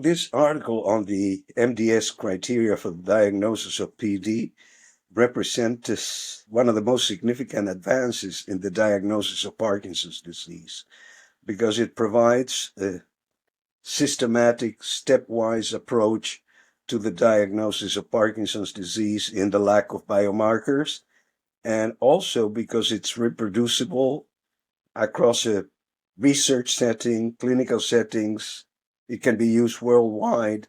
This article on the MDS criteria for the diagnosis of PD represents one of the most significant advances in the diagnosis of Parkinson's disease because it provides a systematic, stepwise approach to the diagnosis of Parkinson's disease in the lack of biomarkers, and also because it's reproducible across a research setting, clinical settings. It can be used worldwide.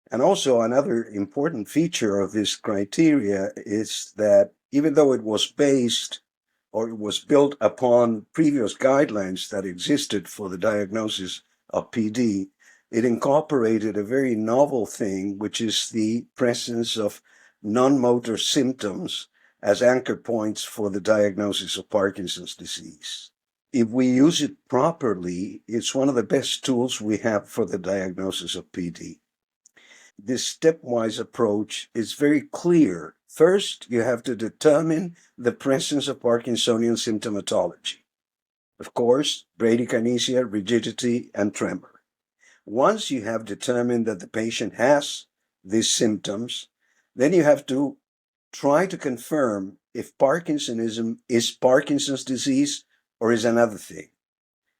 And also another important feature of this criteria is that even though it was based or it was built upon previous guidelines that existed for the diagnosis of PD, it incorporated a very novel thing, which is the presence of non-motor symptoms as anchor points for the diagnosis of Parkinson's disease. If we use it properly, it's one of the best tools we have for the diagnosis of PD. This stepwise approach is very clear. First, you have to determine the presence of Parkinsonian symptomatology. Of course, bradykinesia, rigidity, and tremor. Once you have determined that the patient has these symptoms, then you have to try to confirm if Parkinsonism is Parkinson's disease or is another thing.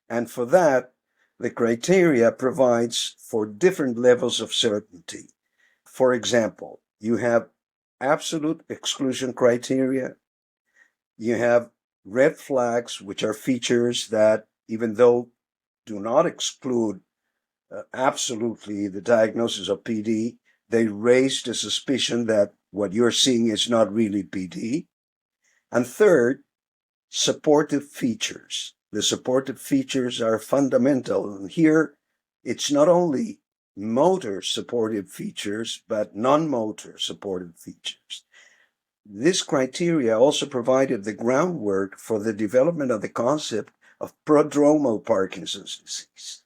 And for that, the criteria provides for different levels of certainty. For example, you have absolute exclusion criteria. You have red flags, which are features that, even though do not exclude absolutely the diagnosis of PD, they raise the suspicion that what you're seeing is not really PD. And third, supportive features. The supportive features are fundamental. And here, it's not only motor supportive features, but non-motor supportive features. This criteria also provided the groundwork for the development of the concept of prodromal Parkinson's disease.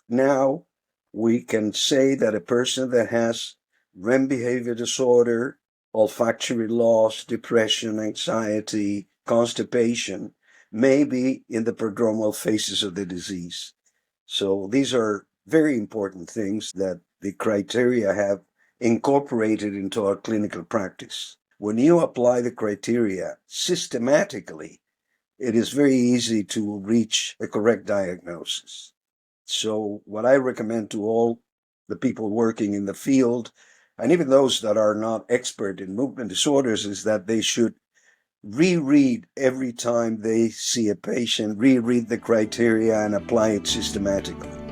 Now, we can say that a person that has REM behavior disorder, olfactory loss, depression, anxiety, constipation, may be in the prodromal phases of the disease. So these are very important things that the criteria have incorporated into our clinical practice. When you apply the criteria systematically, it is very easy to reach a correct diagnosis. So what I recommend to all the people working in the field, and even those that are not expert in movement disorders, is that they should reread every time they see a patient, reread the criteria and apply it systematically.